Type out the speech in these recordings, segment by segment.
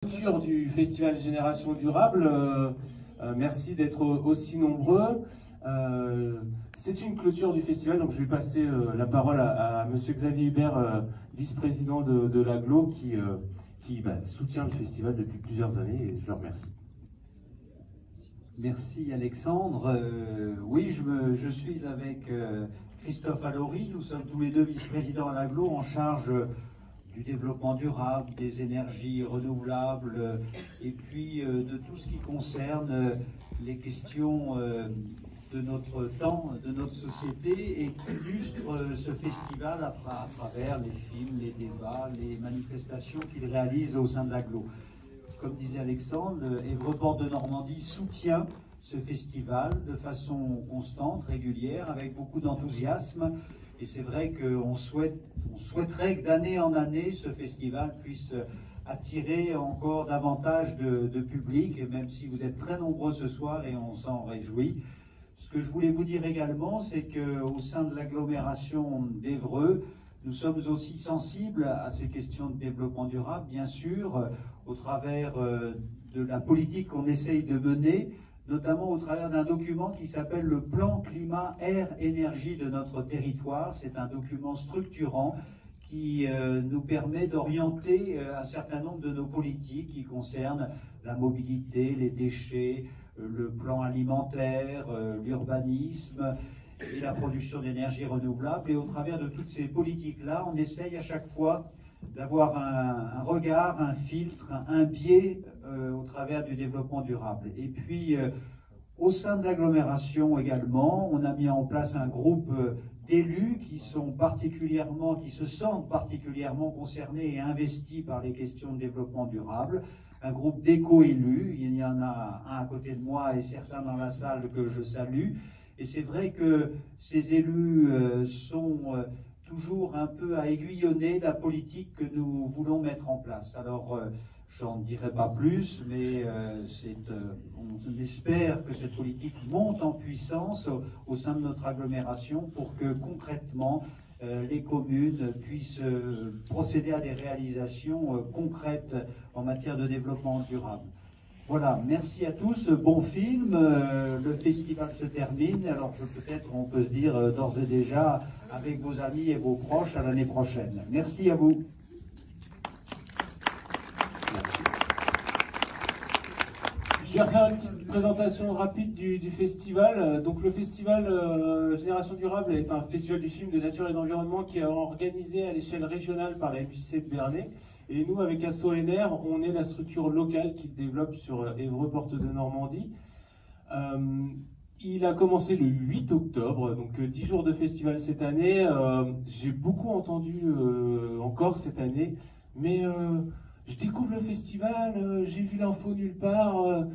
Clôture du festival Génération Durable, merci d'être aussi nombreux. C'est une clôture du festival, donc je vais passer la parole à Monsieur Xavier Hubert, vice-président de l'Aglo, qui soutient le festival depuis plusieurs années, et je le remercie. Merci Alexandre. Oui, je suis avec Christophe Allori. Nous sommes tous les deux vice-présidents à l'Aglo en charge du développement durable, des énergies renouvelables et puis de tout ce qui concerne les questions de notre temps, de notre société, et qui illustre ce festival à travers les films, les débats, les manifestations qu'il réalise au sein de l'Aglo. Comme disait Alexandre, Évreux Portes de Normandie soutient ce festival de façon constante, régulière, avec beaucoup d'enthousiasme. Et c'est vrai qu'on souhaiterait que d'année en année, ce festival puisse attirer encore davantage de public, et même si vous êtes très nombreux ce soir et on s'en réjouit. Ce que je voulais vous dire également, c'est qu'au sein de l'agglomération d'Évreux, nous sommes aussi sensibles à ces questions de développement durable, bien sûr, au travers de la politique qu'on essaye de mener, notamment au travers d'un document qui s'appelle le plan climat-air-énergie de notre territoire. C'est un document structurant qui nous permet d'orienter un certain nombre de nos politiques qui concernent la mobilité, les déchets, le plan alimentaire, l'urbanisme et la production d'énergie renouvelable. Et au travers de toutes ces politiques-là, on essaye à chaque fois d'avoir un regard, un filtre, un biais au travers du développement durable. Et puis, au sein de l'agglomération également, on a mis en place un groupe d'élus qui se sentent particulièrement concernés et investis par les questions de développement durable. Un groupe d'éco-élus, il y en a un à côté de moi et certains dans la salle que je salue. Et c'est vrai que ces élus sont toujours un peu à aiguillonner la politique que nous voulons mettre en place. Alors, j'en dirai pas plus, mais on espère que cette politique monte en puissance au sein de notre agglomération pour que concrètement les communes puissent procéder à des réalisations concrètes en matière de développement durable. Voilà, merci à tous, bon film, le festival se termine, alors peut-être on peut se dire d'ores et déjà avec vos amis et vos proches à l'année prochaine. Merci à vous. Je vais faire une petite présentation rapide du festival. Donc le festival Génération Durable est un festival du film, de nature et d'environnement qui est organisé à l'échelle régionale par la MJC de Bernay. Et nous, avec ASSO-ENR, on est la structure locale qui développe sur Évreux Portes de Normandie. Il a commencé le 8 octobre, donc 10 jours de festival cette année. J'ai beaucoup entendu encore cette année, mais je découvre le festival, j'ai vu l'info nulle part.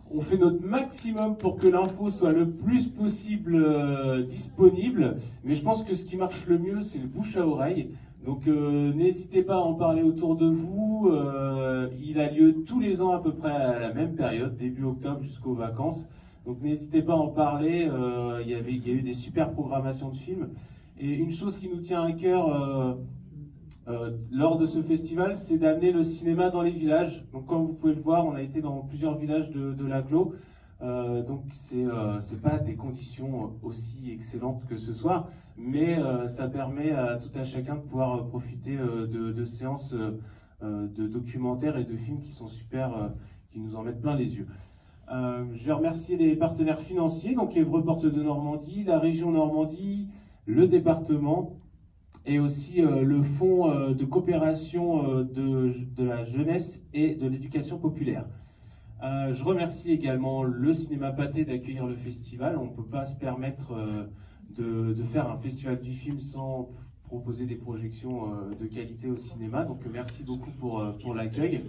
On fait notre maximum pour que l'info soit le plus possible disponible, mais je pense que ce qui marche le mieux, c'est le bouche à oreille. Donc n'hésitez pas à en parler autour de vous. Il a lieu tous les ans à peu près à la même période, début octobre jusqu'aux vacances. Donc n'hésitez pas à en parler. Il y a eu des super programmations de films. Et une chose qui nous tient à cœur lors de ce festival, c'est d'amener le cinéma dans les villages. Donc comme vous pouvez le voir, on a été dans plusieurs villages de l'Aglo. Donc c'est pas des conditions aussi excellentes que ce soir, mais ça permet à tout un chacun de pouvoir profiter de séances de documentaires et de films qui sont super, qui nous en mettent plein les yeux. Je vais remercier les partenaires financiers, donc Évreux Portes de Normandie, la région Normandie, le département, et aussi le fonds de coopération de la jeunesse et de l'éducation populaire. Je remercie également le Cinéma Pâté d'accueillir le festival. On ne peut pas se permettre de faire un festival du film sans proposer des projections de qualité au cinéma. Donc merci beaucoup pour l'accueil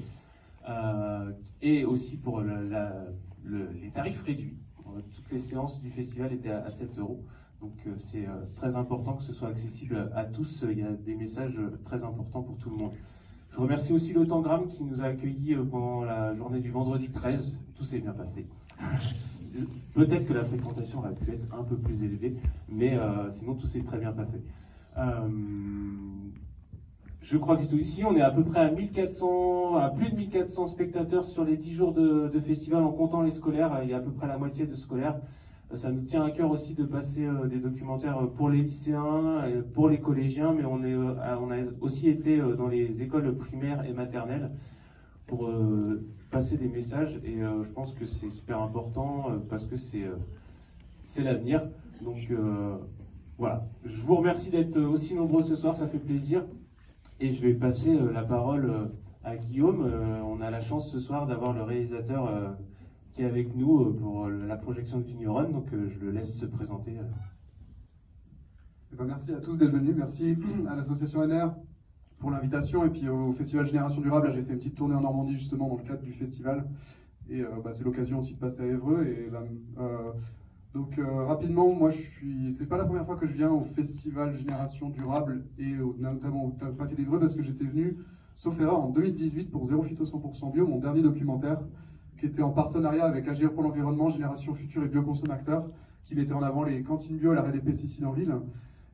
et aussi pour les tarifs réduits. Toutes les séances du festival étaient à 7 €. Donc c'est très important que ce soit accessible à tous. Il y a des messages très importants pour tout le monde. Je remercie aussi le Tangram qui nous a accueillis pendant la journée du vendredi 13. Tout s'est bien passé. Peut-être que la fréquentation aurait pu être un peu plus élevée, mais sinon tout s'est très bien passé. Je crois que j'ai tout ici. On est à peu près à 1400, à plus de 1400 spectateurs sur les 10 jours de festival en comptant les scolaires. Il y a à peu près la moitié de scolaires. Ça nous tient à cœur aussi de passer des documentaires pour les lycéens, pour les collégiens, mais on a aussi été dans les écoles primaires et maternelles pour passer des messages. Et je pense que c'est super important parce que c'est l'avenir. Donc voilà. Je vous remercie d'être aussi nombreux ce soir, ça fait plaisir. Et je vais passer la parole à Guillaume. On a la chance ce soir d'avoir le réalisateur qui est avec nous pour la projection de Vigneronne, donc je le laisse se présenter. Eh ben, merci à tous d'être venus, merci à l'association NR pour l'invitation et puis au Festival Génération Durable. J'ai fait une petite tournée en Normandie justement dans le cadre du festival et c'est l'occasion aussi de passer à Évreux. Et, donc rapidement, moi c'est pas la première fois que je viens au Festival Génération Durable et notamment au Pâté d'Évreux parce que j'étais venu, sauf erreur, en 2018 pour Zéro Phyto 100% Bio, mon dernier documentaire, qui était en partenariat avec Agir pour l'environnement, Génération Future et Bioconsommateurs, qui mettait en avant les cantines bio et l'arrêt des pesticides en ville.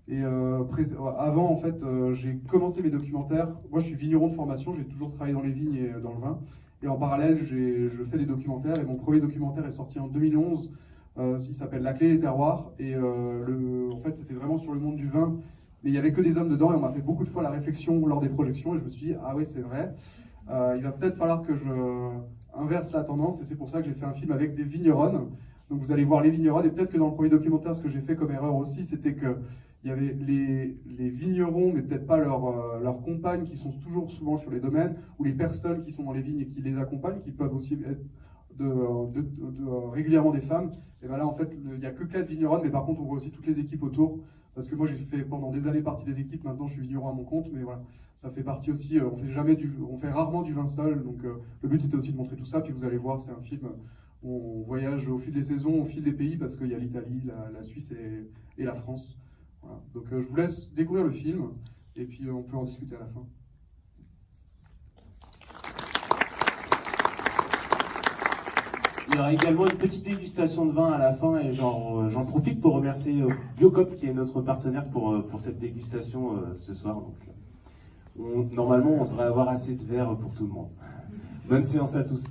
Et avant, en fait, j'ai commencé mes documentaires. Moi, je suis vigneron de formation, j'ai toujours travaillé dans les vignes et dans le vin. Et en parallèle, je fais des documentaires. Et mon premier documentaire est sorti en 2011. Il s'appelle La clé des terroirs. Et en fait, c'était vraiment sur le monde du vin. Mais il n'y avait que des hommes dedans. Et on m'a fait beaucoup de fois la réflexion lors des projections. Et je me suis dit, ah oui, c'est vrai. Il va peut-être falloir que je inverse la tendance. Et c'est pour ça que j'ai fait un film avec des vigneronnes. Donc vous allez voir les vigneronnes. Et peut-être que dans le premier documentaire, ce que j'ai fait comme erreur aussi, c'était que il y avait les vignerons, mais peut-être pas leurs compagnes qui sont toujours souvent sur les domaines, ou les personnes qui sont dans les vignes et qui les accompagnent, qui peuvent aussi être régulièrement des femmes. Et bien là, en fait, il n'y a que 4 vigneronnes, mais par contre, on voit aussi toutes les équipes autour. Parce que moi, j'ai fait pendant des années partie des équipes, maintenant je suis vigneron à mon compte, mais voilà, ça fait partie aussi, on fait rarement du vin seul, donc le but c'était aussi de montrer tout ça, puis vous allez voir, c'est un film où on voyage au fil des saisons, au fil des pays, parce qu'il y a l'Italie, la Suisse et la France. Voilà. Donc je vous laisse découvrir le film et puis on peut en discuter à la fin. Il y aura également une petite dégustation de vin à la fin et j'en profite pour remercier Biocop qui est notre partenaire pour cette dégustation ce soir. Donc, normalement on devrait avoir assez de verres pour tout le monde. Bonne séance à tous.